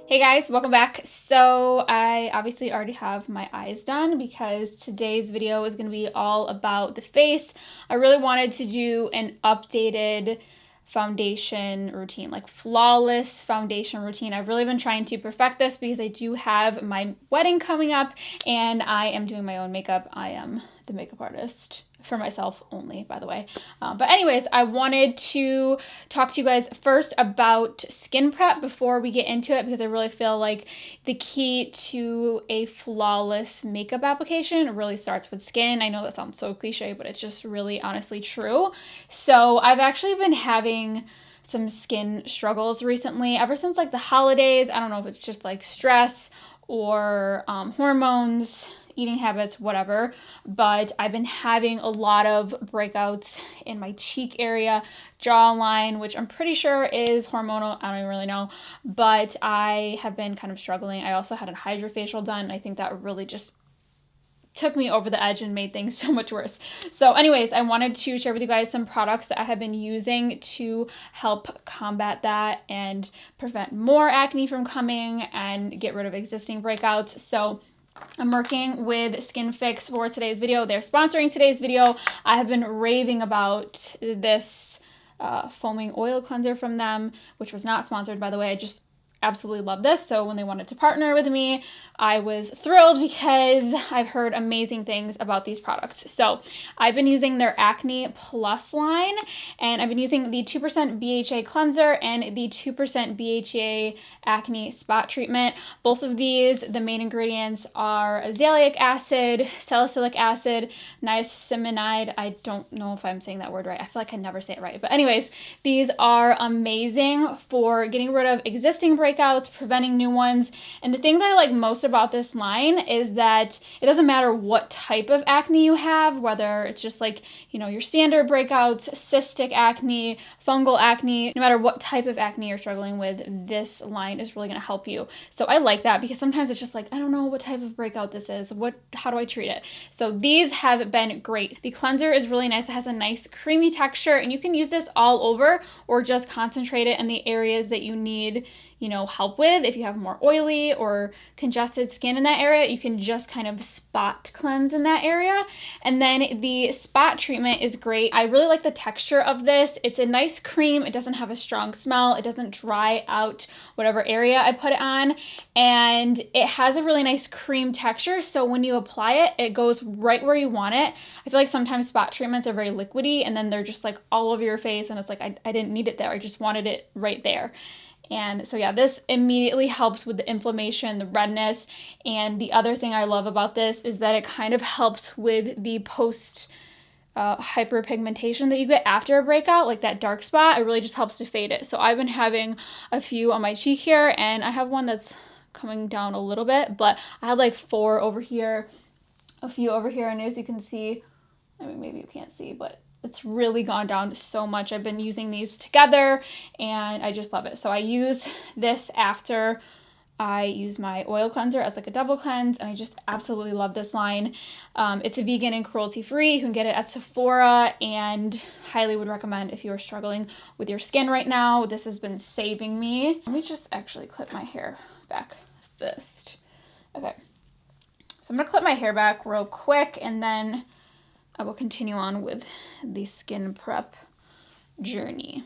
Hey guys, welcome back. So I obviously already have my eyes done because today's video is going to be all about the face. I really wanted to do an updated foundation routine, like flawless foundation routine. I've really been trying to perfect this because I do have my wedding coming up and I am doing my own makeup. I am the makeup artist for myself only, by the way. But anyways, I wanted to talk to you guys first about skin prep before we get into it, because I really feel like the key to a flawless makeup application really starts with skin. I know that sounds so cliche, but it's just really honestly true. So I've actually been having some skin struggles recently, ever since like the holidays. I don't know if it's just like stress or hormones, eating habits, whatever, but I've been having a lot of breakouts in my cheek area, jawline, which I'm pretty sure is hormonal. I don't even really know, but I have been kind of struggling. I also had a hydrofacial done, and I think that really just took me over the edge and made things so much worse. So anyways, I wanted to share with you guys some products that I have been using to help combat that and prevent more acne from coming and get rid of existing breakouts. So I'm working with SKINFIX for today's video. They're sponsoring today's video. I have been raving about this foaming oil cleanser from them, which was not sponsored, by the way. I just absolutely love this. So when they wanted to partner with me, I was thrilled because I've heard amazing things about these products. So I've been using their Acne Plus line, and I've been using the 2% BHA cleanser and the 2% BHA acne spot treatment. Both of these, the main ingredients are azelaic acid, salicylic acid, niacinamide. I don't know if I'm saying that word right. I feel like I never say it right. But anyways, these are amazing for getting rid of existing breakouts, preventing new ones. And the thing that I like most about this line is that it doesn't matter what type of acne you have, whether it's just like, you know, your standard breakouts, cystic acne, fungal acne, no matter what type of acne you're struggling with, this line is really going to help you. So I like that because sometimes it's just like, I don't know what type of breakout this is. How do I treat it? So these have been great. The cleanser is really nice. It has a nice creamy texture, and you can use this all over or just concentrate it in the areas that you need, you know, help with. If you have more oily or congested skin in that area, you can just kind of spot cleanse in that area. And then the spot treatment is great. I really like the texture of this. It's a nice cream. It doesn't have a strong smell. It doesn't dry out whatever area I put it on. And it has a really nice cream texture. So when you apply it, it goes right where you want it. I feel like sometimes spot treatments are very liquidy and then they're just like all over your face, and it's like, I didn't need it there. I just wanted it right there. And so yeah, this immediately helps with the inflammation, the redness. And the other thing I love about this is that it kind of helps with the post hyperpigmentation that you get after a breakout, like that dark spot. It really just helps to fade it. So I've been having a few on my cheek here, and I have one that's coming down a little bit, but I had like 4 over here, a few over here, and as you can see, I mean, maybe you can't see, but it's really gone down so much. I've been using these together and I just love it. So I use this after I use my oil cleanser as like a double cleanse, and I just absolutely love this line. It's a vegan and cruelty free. You can get it at Sephora, and highly would recommend if you are struggling with your skin right now. This has been saving me. Let me just actually clip my hair back first. Okay, so I'm gonna clip my hair back real quick, and then I will continue on with the skin prep journey,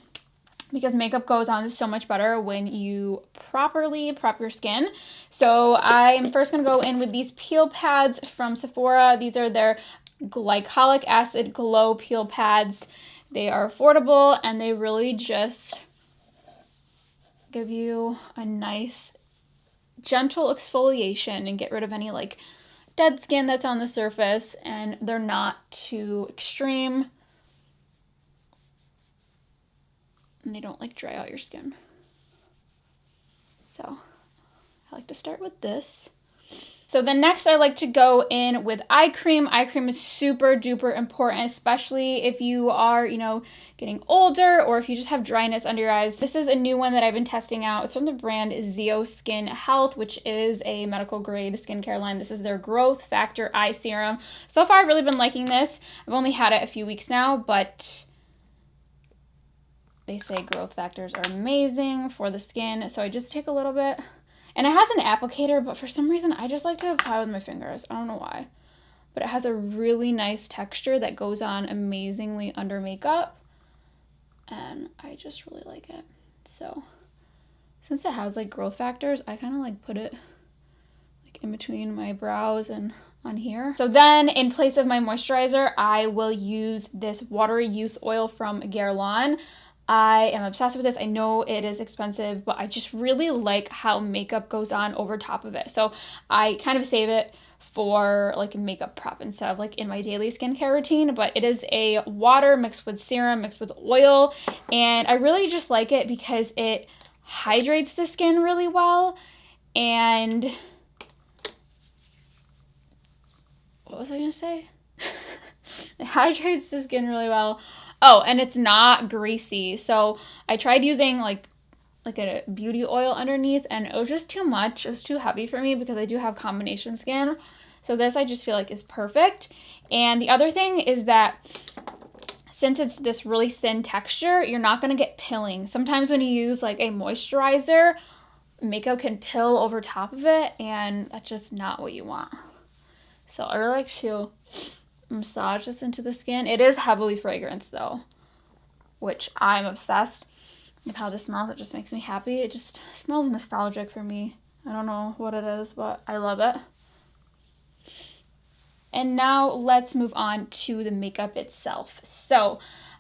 because makeup goes on so much better when you properly prep your skin. So I'm first going to go in with these peel pads from Sephora. These are their glycolic acid glow peel pads. They are affordable and they really just give you a nice gentle exfoliation and get rid of any like dead skin that's on the surface, and they're not too extreme and they don't like dry out your skin. So I like to start with this. So then next I like to go in with eye cream. Eye cream is super duper important, especially if you are, you know, getting older or if you just have dryness under your eyes. This is a new one that I've been testing out. It's from the brand Zeo Skin Health, which is a medical grade skincare line. This is their Growth Factor Eye Serum. So far I've really been liking this. I've only had it a few weeks now, but they say growth factors are amazing for the skin. So I just take a little bit And it has an applicator, but for some reason I just like to apply with my fingers. I don't know why. But it has a really nice texture that goes on amazingly under makeup. And I just really like it. So since it has like growth factors, I kind of like put it like in between my brows and on here. So then in place of my moisturizer, I will use this Watery Youth Oil from GUERLAIN. I am obsessed with this. I know it is expensive, but I just really like how makeup goes on over top of it. So I kind of save it for like a makeup prep instead of like in my daily skincare routine. But it is a water mixed with serum mixed with oil, and I really just like it because it hydrates the skin really well. And what was I gonna say? It hydrates the skin really well. Oh, and it's not greasy. So I tried using like a beauty oil underneath, and it was just too much. It was too heavy for me because I do have combination skin. So this I just feel like is perfect. And the other thing is that since it's this really thin texture, you're not gonna get pilling. Sometimes when you use like a moisturizer, makeup can pill over top of it, and that's just not what you want. So I really like to massage this into the skin. It is heavily fragranced though, which I'm obsessed with how this smells. It just makes me happy. It just smells nostalgic for me. I don't know what it is, but I love it. And now let's move on to the makeup itself. So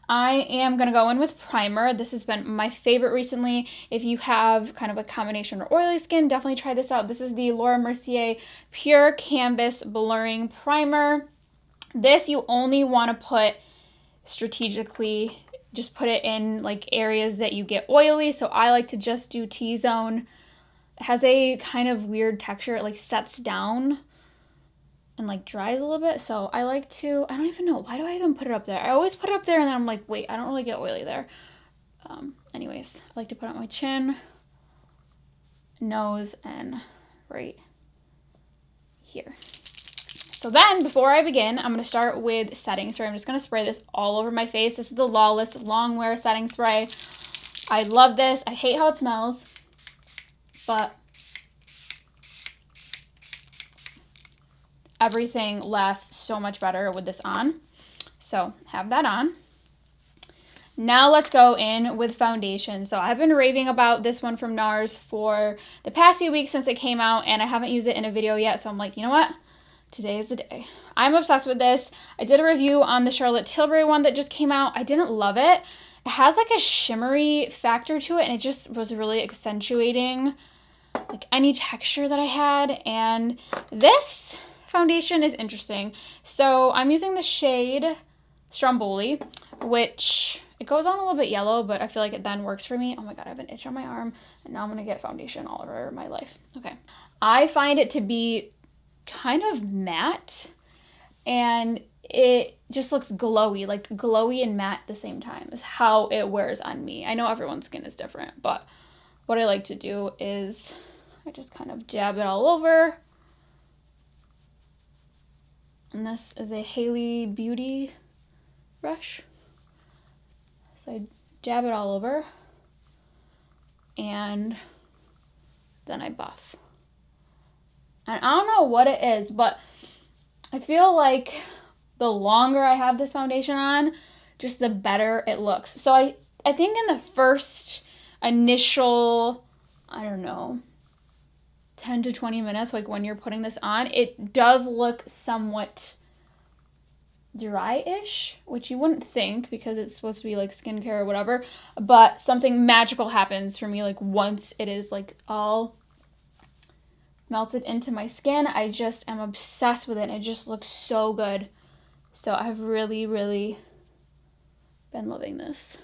I am going to go in with primer. This has been my favorite recently. If you have kind of a combination or oily skin, definitely try this out. This is the Laura Mercier Pure Canvas Blurring Primer. This you only want to put strategically. Just put it in like areas that you get oily. So I like to just do T-zone. It has a kind of weird texture. It like sets down and like dries a little bit. So I like to, I don't even know, why do I even put it up there? I always put it up there and then I'm like, wait, I don't really get oily there. Anyways, I like to put it on my chin, nose, and right here. So then, before I begin, I'm going to start with setting spray. I'm just going to spray this all over my face. This is the Lawless Long Wear Setting Spray. I love this. I hate how it smells, but everything lasts so much better with this on. So, have that on. Now let's go in with foundation. So I've been raving about this one from NARS for the past few weeks since it came out, and I haven't used it in a video yet. So I'm like, you know what? Today is the day. I'm obsessed with this. I did a review on the Charlotte Tilbury one that just came out. I didn't love it. It has like a shimmery factor to it, and it just was really accentuating like any texture that I had. And this foundation is interesting. So I'm using the shade Stromboli, which it goes on a little bit yellow, but I feel like it then works for me. Oh my god, I have an itch on my arm, and now I'm gonna get foundation all over my life. Okay. I find it to be kind of matte, and it just looks glowy, like glowy and matte at the same time is how it wears on me. I know everyone's skin is different, but what I like to do is I just kind of jab it all over. And this is a Haley Beauty brush. So I jab it all over, and then I buff. And I don't know what it is, but I feel like the longer I have this foundation on, just the better it looks. So I think in the first initial, I don't know, 10 to 20 minutes, like when you're putting this on, it does look somewhat dry-ish, which you wouldn't think because it's supposed to be like skincare or whatever, but something magical happens for me like once it is like all melted into my skin. I just am obsessed with it. It just looks so good. So I've really, really been loving this.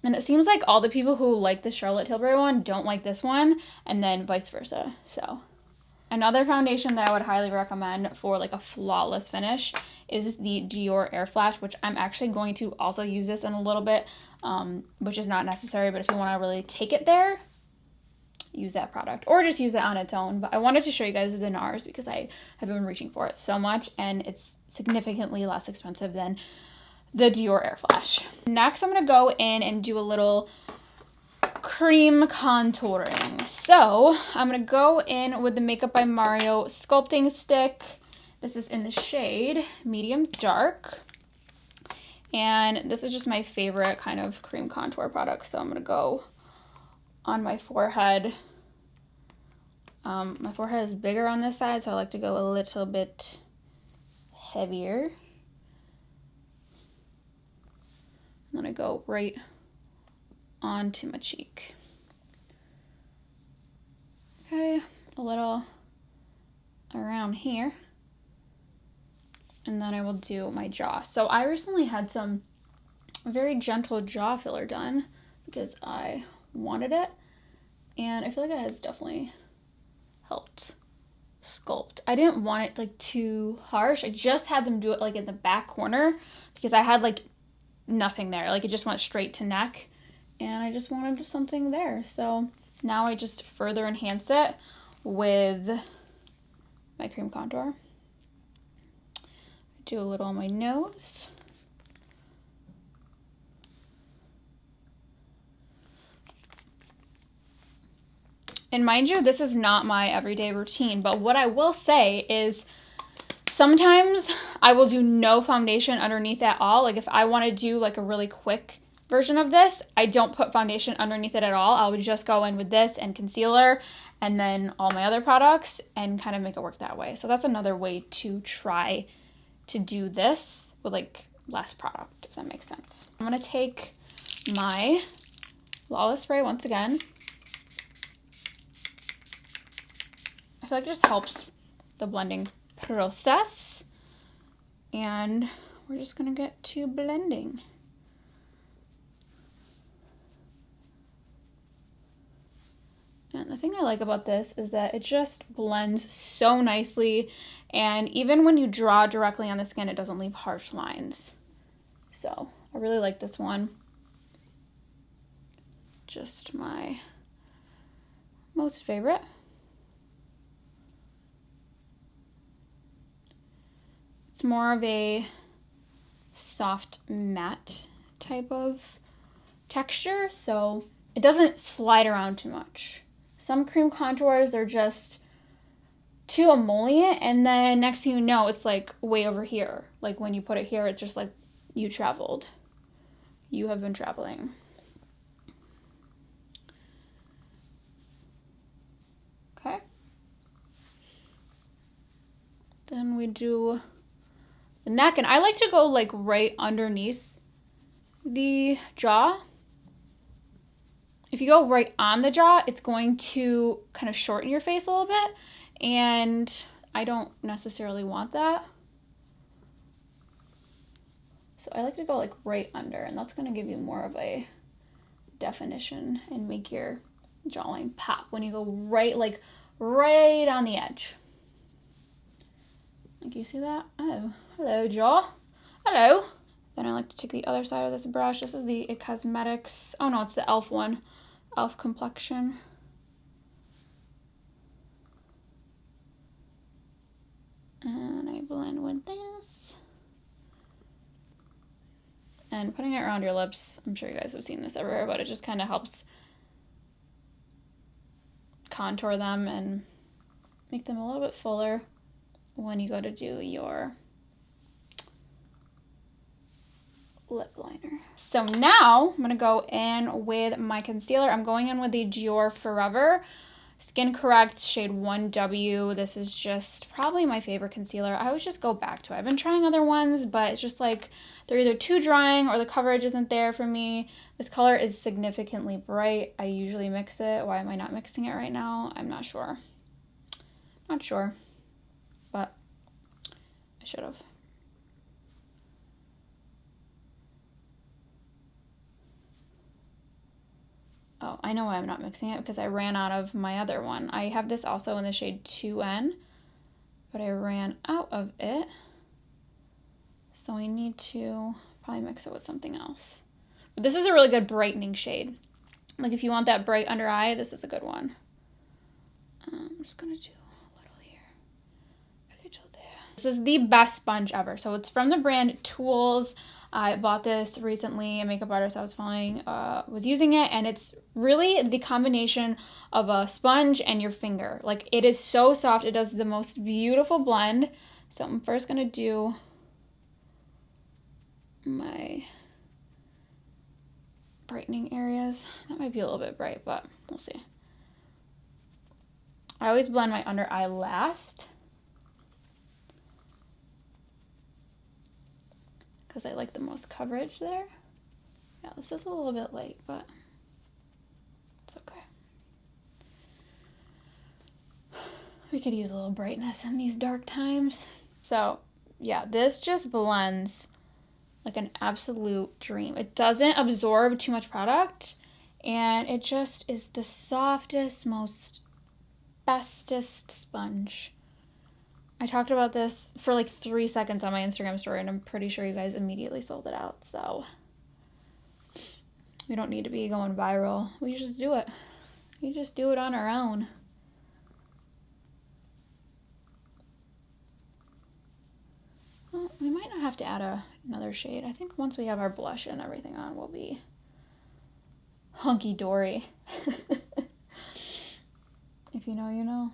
And it seems like all the people who like the Charlotte Tilbury one don't like this one, and then vice versa. So another foundation that I would highly recommend for like a flawless finish is the DIOR AIRFLASH, which I'm actually going to also use this in a little bit, which is not necessary, but if you want to really take it there, use that product, or just use it on its own. But I wanted to show you guys the NARS because I have been reaching for it so much, and it's significantly less expensive than the DIOR AIRFLASH. Next, I'm going to go in and do a little cream contouring. So I'm gonna go in with the Makeup by Mario sculpting stick. This is in the shade medium dark. And this is just my favorite kind of cream contour product. So I'm gonna go on my forehead. My forehead is bigger on this side, so I like to go a little bit heavier. And then I go right onto my cheek. Okay, a little around here. And then I will do my jaw. So I recently had some very gentle jaw filler done because I wanted it. And I feel like it has definitely helped sculpt. I didn't want it like too harsh. I just had them do it like in the back corner because I had like nothing there. Like it just went straight to neck and I just wanted something there. So now I just further enhance it with my cream contour. I do a little on my nose. And mind you, this is not my everyday routine, but what I will say is sometimes I will do no foundation underneath at all. Like if I want to do like a really quick version of this, I don't put foundation underneath it at all. I would just go in with this and concealer and then all my other products and kind of make it work that way. So that's another way to try to do this with like less product, if that makes sense. I'm going to take my Lawless spray once again. I feel like it just helps the blending process. And we're just gonna get to blending. And the thing I like about this is that it just blends so nicely. And even when you draw directly on the skin, it doesn't leave harsh lines. So I really like this one. Just my most favorite. It's more of a soft matte type of texture, so it doesn't slide around too much. Some cream contours, they're just too emollient, and then next thing you know, it's like way over here. Like when you put it here, it's just like you traveled. You have been traveling. Okay. Then we do the neck, and I like to go like right underneath the jaw. If you go right on the jaw, it's going to kind of shorten your face a little bit, and I don't necessarily want that. So I like to go like right under, and that's going to give you more of a definition and make your jawline pop when you go right, like right on the edge. Like you see that? Oh, hello jaw. Hello. Then I like to take the other side of this brush. This is the IT Cosmetics. Oh no, it's the e.l.f. one. e.l.f. Complexion. And I blend with this. And putting it around your lips, I'm sure you guys have seen this everywhere, but it just kind of helps contour them and make them a little bit fuller when you go to do your lip liner. So now I'm gonna go in with my concealer. I'm going in with the DIOR Forever Skin Correct shade 1W. This is just probably my favorite concealer. I always just go back to it. I've been trying other ones, but it's just like they're either too drying or the coverage isn't there for me. This color is significantly bright. I usually mix it. Why am I not mixing it right now? I'm not sure. Not sure, but I should have. Oh, I know why I'm not mixing it, because I ran out of my other one. I have this also in the shade 2N, but I ran out of it. So I need to probably mix it with something else. But this is a really good brightening shade. Like if you want that bright under eye, this is a good one. I'm just gonna do a little here, a little there. This is the best sponge ever. So it's from the brand Tools. I bought this recently. A makeup artist I was following was using it, and it's really the combination of a sponge and your finger. Like, it is so soft. It does the most beautiful blend. So I'm first gonna do my brightening areas. That might be a little bit bright, but we'll see. I always blend my under eye last because I like the most coverage there. Yeah, this is a little bit light, but it's okay. We could use a little brightness in these dark times. So yeah, this just blends like an absolute dream. It doesn't absorb too much product, and it just is the softest, most bestest sponge. I talked about this for like 3 seconds on my Instagram story, and I'm pretty sure you guys immediately sold it out. So we don't need to be going viral. We just do it. We just do it on our own. Well, we might not have to add another shade. I think once we have our blush and everything on, we'll be hunky-dory. If you know, you know.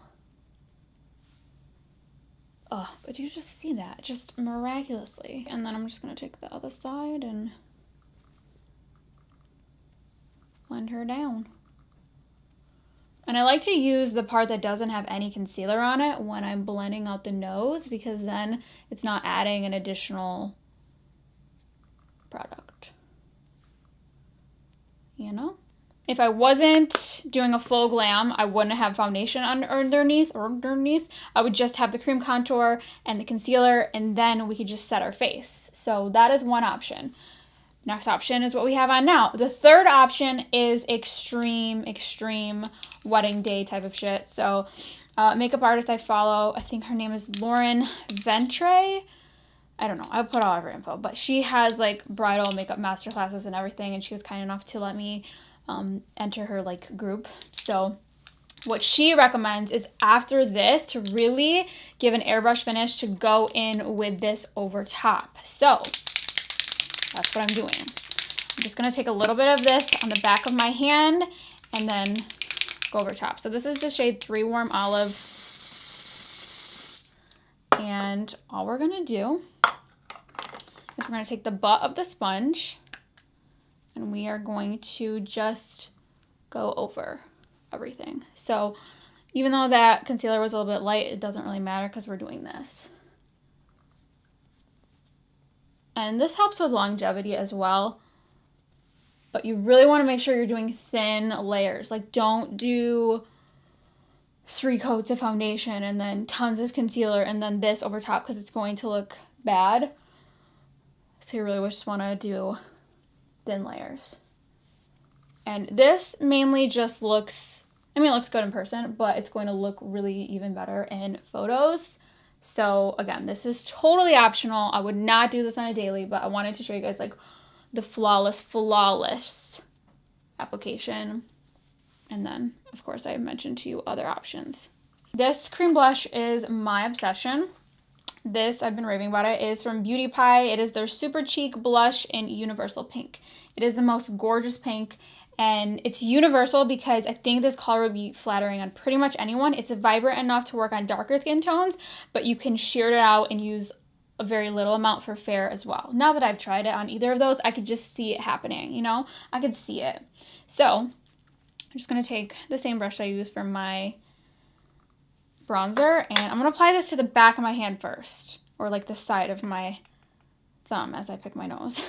Oh, but you just see that, just miraculously. And then I'm just gonna take the other side and blend her down. And I like to use the part that doesn't have any concealer on it when I'm blending out the nose, because then it's not adding an additional product, you know? If I wasn't doing a full glam, I wouldn't have foundation underneath. I would just have the cream contour and the concealer, and then we could just set our face. So that is one option. Next option is what we have on now. The third option is extreme wedding day type of shit. So makeup artist I follow, I think her name is Lauren Ventre. I don't know, I'll put all of her info, but she has like bridal makeup masterclasses and everything, and she was kind enough to let me enter her like group. So what she recommends is after this to really give an airbrush finish to go in with this over top. So that's what I'm doing. I'm just gonna take a little bit of this on the back of my hand and then go over top. So this is the shade 3 Warm Olive. And all we're gonna do is we're gonna take the butt of the sponge and we are going to just go over everything. So even though that concealer was a little bit light, it doesn't really matter because we're doing this. And this helps with longevity as well. But you really want to make sure you're doing thin layers. Like, don't do 3 coats of foundation and then tons of concealer and then this over top, because it's going to look bad. So you really just want to do thin layers. And this mainly just looks, I mean, it looks good in person, but it's going to look really even better in photos. So again, this is totally optional. I would not do this on a daily, but I wanted to show you guys like the flawless application. And then of course I mentioned to you other options. This cream blush is my obsession. This, I've been raving about it, is from Beauty Pie. It is their Super Cheek Blush in Universal Pink. It is the most gorgeous pink, and it's universal because I think this color would be flattering on pretty much anyone. It's vibrant enough to work on darker skin tones, but you can sheer it out and use a very little amount for fair as well. Now that I've tried it on either of those, I could just see it happening, you know? I could see it. So I'm just going to take the same brush I use for my bronzer, and I'm going to apply this to the back of my hand first, or like the side of my thumb as I pick my nose.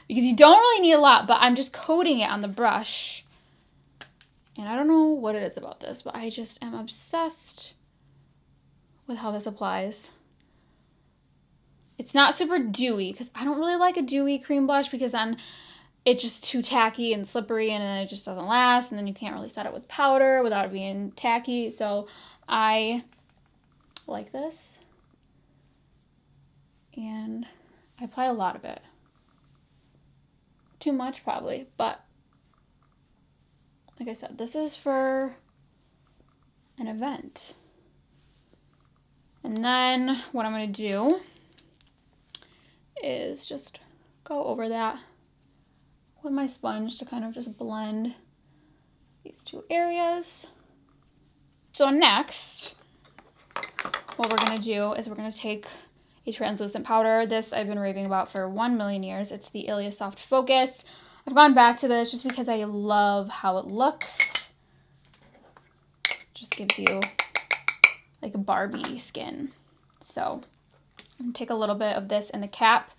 Because you don't really need a lot, but I'm just coating it on the brush. And I don't know what it is about this, but I just am obsessed with how this applies. It's not super dewy, because I don't really like a dewy cream blush, because then it's just too tacky and slippery, and then it just doesn't last, and then you can't really set it with powder without it being tacky. So I like this, and I apply a lot of it. Too much probably, but like I said, this is for an event. And then what I'm going to do is just go over that with my sponge to kind of just blend these two areas. So next, what we're going to do is we're going to take a translucent powder. This I've been raving about for 1,000,000 years. It's the ILIA Soft Focus. I've gone back to this just because I love how it looks. Just gives you like a Barbie skin. So I'm going to take a little bit of this in the cap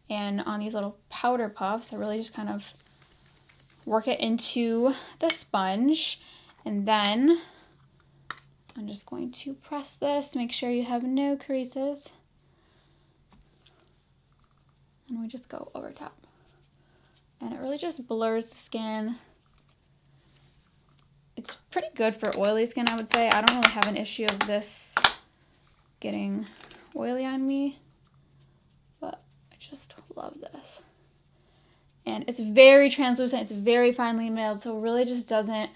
and on these little powder puffs. I really just kind of work it into the sponge, and then I'm just going to press this, make sure you have no creases, and we just go over top. And it really just blurs the skin. It's pretty good for oily skin, I would say. I don't really have an issue of this getting oily on me, but I just love this. And it's very translucent, it's very finely milled, so it really just doesn't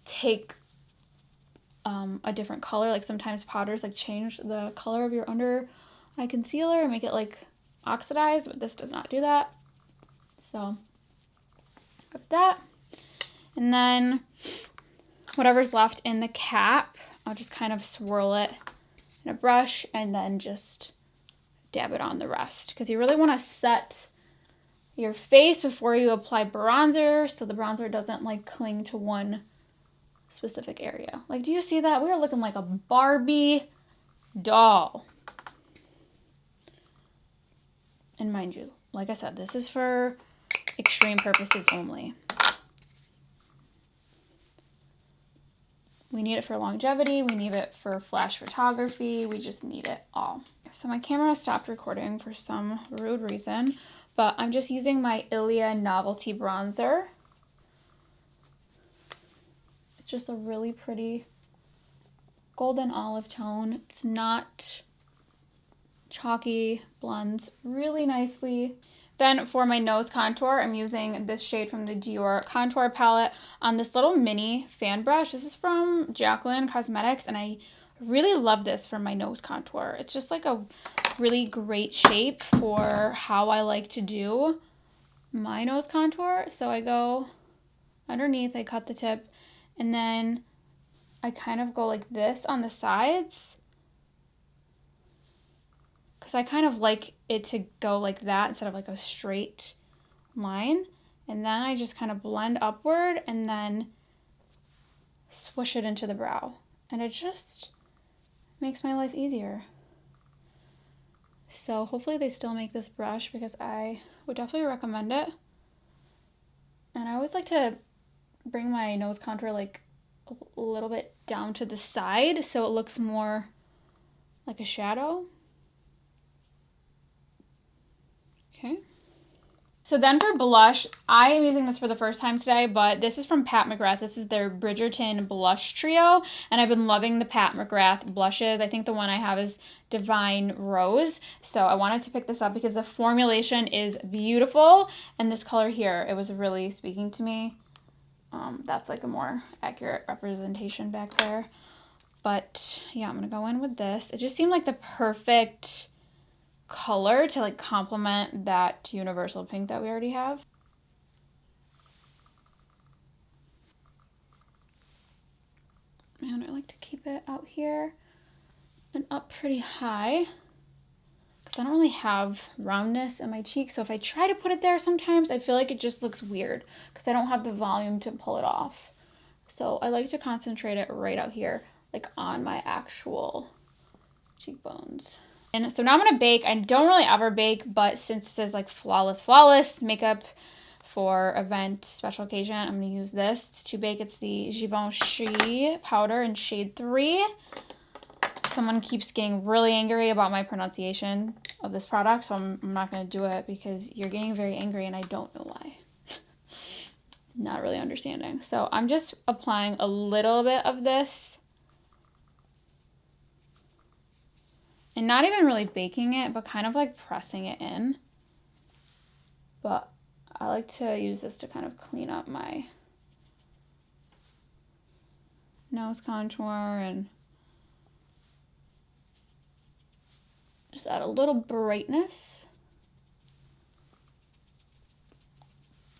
take a different color. Like sometimes powders like change the color of your under eye concealer and make it like oxidized, but this does not do that. So of that, and then whatever's left in the cap, I'll just kind of swirl it in a brush and then just dab it on the rest, because you really want to set your face before you apply bronzer so the bronzer doesn't like cling to one specific area. Like, do you see that? We are looking like a Barbie doll. And mind you, like I said, this is for extreme purposes only. We need it for longevity, we need it for flash photography, we just need it all. So my camera stopped recording for some rude reason, but I'm just using my ILIA Novelty Bronzer. It's just a really pretty golden olive tone. It's not chalky, blends really nicely. Then for my nose contour, I'm using this shade from the DIOR contour palette on this little mini fan brush. This is from Jaclyn Cosmetics, and I really love this for my nose contour. It's just like a really great shape for how I like to do my nose contour. So I go underneath, I cut the tip, and then I kind of go like this on the sides, because I kind of like it to go like that instead of like a straight line. And then I just kind of blend upward and then swoosh it into the brow. And it just makes my life easier. So hopefully they still make this brush, because I would definitely recommend it. And I always like to bring my nose contour like a little bit down to the side so it looks more like a shadow. Okay. So then for blush, I am using this for the first time today, but this is from Pat McGrath. This is their Bridgerton Blush Trio, and I've been loving the Pat McGrath blushes. I think the one I have is Divine Rose, so I wanted to pick this up because the formulation is beautiful, and this color here, it was really speaking to me. That's like a more accurate representation back there. But yeah, I'm gonna go in with this. It just seemed like the perfect color to like complement that universal pink that we already have. And I like to keep it out here and up pretty high, because I don't really have roundness in my cheek. So if I try to put it there sometimes, I feel like it just looks weird because I don't have the volume to pull it off. So I like to concentrate it right out here, like on my actual cheekbones. And so now I'm gonna bake. I don't really ever bake, but since it says like flawless makeup for event, special occasion, I'm gonna use this to bake. It's the Givenchy powder in shade 3. Someone keeps getting really angry about my pronunciation of this product, so I'm not gonna do it because you're getting very angry and I don't know why. Not really understanding. So I'm just applying a little bit of this. And not even really baking it, but kind of like pressing it in. But I like to use this to kind of clean up my nose contour and add a little brightness.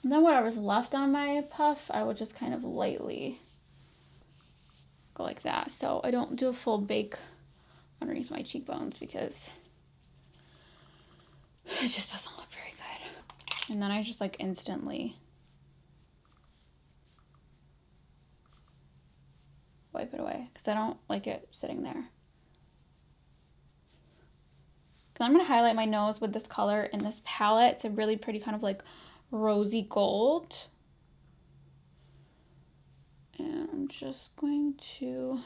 And then whatever's left on my puff, I will just kind of lightly go like that. So I don't do a full bake underneath my cheekbones because it just doesn't look very good. And then I just like instantly wipe it away because I don't like it sitting there. I'm going to highlight my nose with this color in this palette. It's a really pretty kind of like rosy gold. And I'm just going to,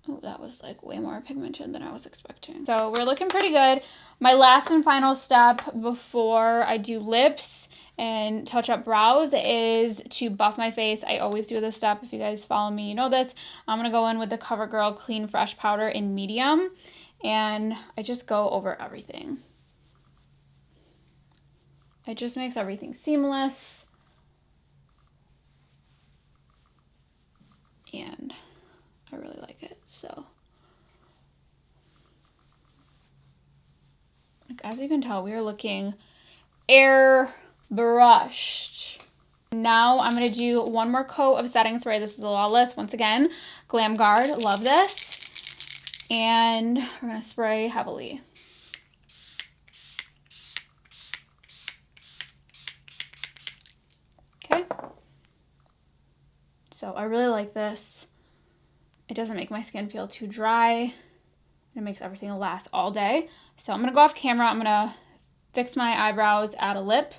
oh, that was like way more pigmented than I was expecting. So we're looking pretty good. My last and final step before I do lips and touch up brows is to buff my face. I always do this step. If you guys follow me, you know this. I'm going to go in with the CoverGirl Clean Fresh powder in medium. And I just go over everything. It just makes everything seamless. And I really like it. So, like, as you can tell, we are looking airbrushed. Now I'm going to do one more coat of setting spray. This is the Lawless. Once again, Glam Guard. Love this. And we're going to spray heavily. Okay. So I really like this. It doesn't make my skin feel too dry. It makes everything last all day. So I'm going to go off camera. I'm going to fix my eyebrows, add a lip,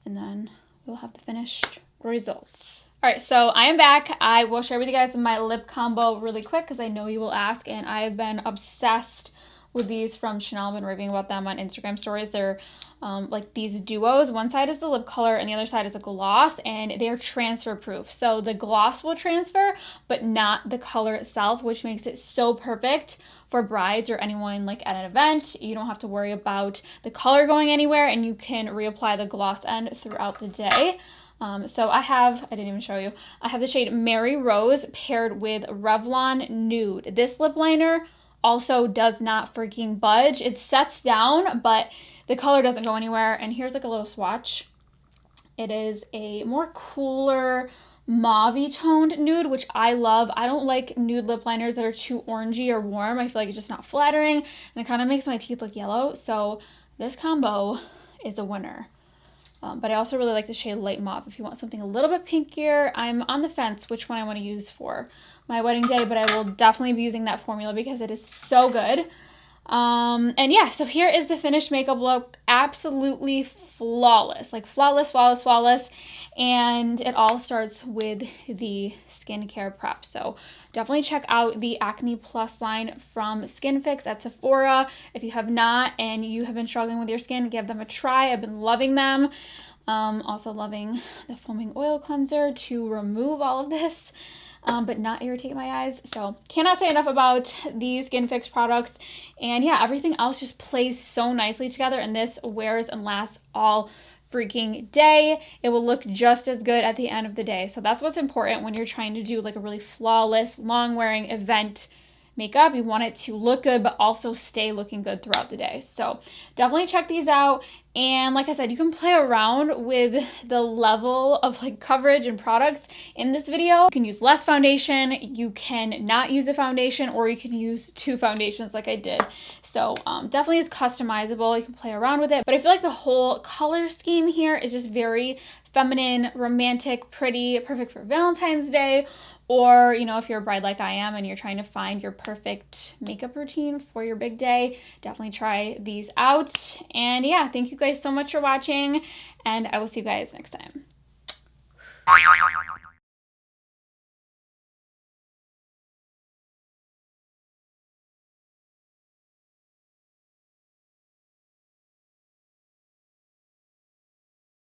and then we'll have the finished results. All right, so I am back. I will share with you guys my lip combo really quick because I know you will ask, and I have been obsessed with these from Chanel. I've been raving about them on Instagram stories. They're like these duos. One side is the lip color and the other side is a gloss, and they're transfer proof. So the gloss will transfer, but not the color itself, which makes it so perfect for brides or anyone like at an event. You don't have to worry about the color going anywhere, and you can reapply the gloss end throughout the day. So I didn't even show you, I have the shade Mary Rose paired with Revlon Nude. This lip liner also does not freaking budge. It sets down, but the color doesn't go anywhere. And here's like a little swatch. It is a more cooler mauve-y toned nude, which I love. I don't like nude lip liners that are too orangey or warm. I feel like it's just not flattering, and it kind of makes my teeth look yellow. So this combo is a winner. But I also really like the shade Light Mauve if you want something a little bit pinkier. I'm on the fence which one I want to use for my wedding day, but I will definitely be using that formula because it is so good. And yeah, so here is the finished makeup look. Absolutely flawless, like flawless, flawless, flawless. And it all starts with the skincare prep. So definitely check out the Acne Plus line from SKINFIX at Sephora. If you have not and you have been struggling with your skin, give them a try. I've been loving them. Also loving the foaming oil cleanser to remove all of this, but not irritate my eyes. So cannot say enough about these SKINFIX products. And yeah, everything else just plays so nicely together, and this wears and lasts all freaking day. It will look just as good at the end of the day. So that's what's important when you're trying to do like a really flawless, long wearing event makeup. You want it to look good, but also stay looking good throughout the day. So definitely check these out. And like I said, you can play around with the level of like coverage and products in this video. You can use less foundation, you can not use a foundation, or you can use 2 foundations like I did. So definitely is customizable. You can play around with it. But I feel like the whole color scheme here is just very feminine, romantic, pretty, perfect for Valentine's Day. Or, you know, if you're a bride like I am and you're trying to find your perfect makeup routine for your big day, definitely try these out. And yeah, thank you guys so much for watching, and I will see you guys next time.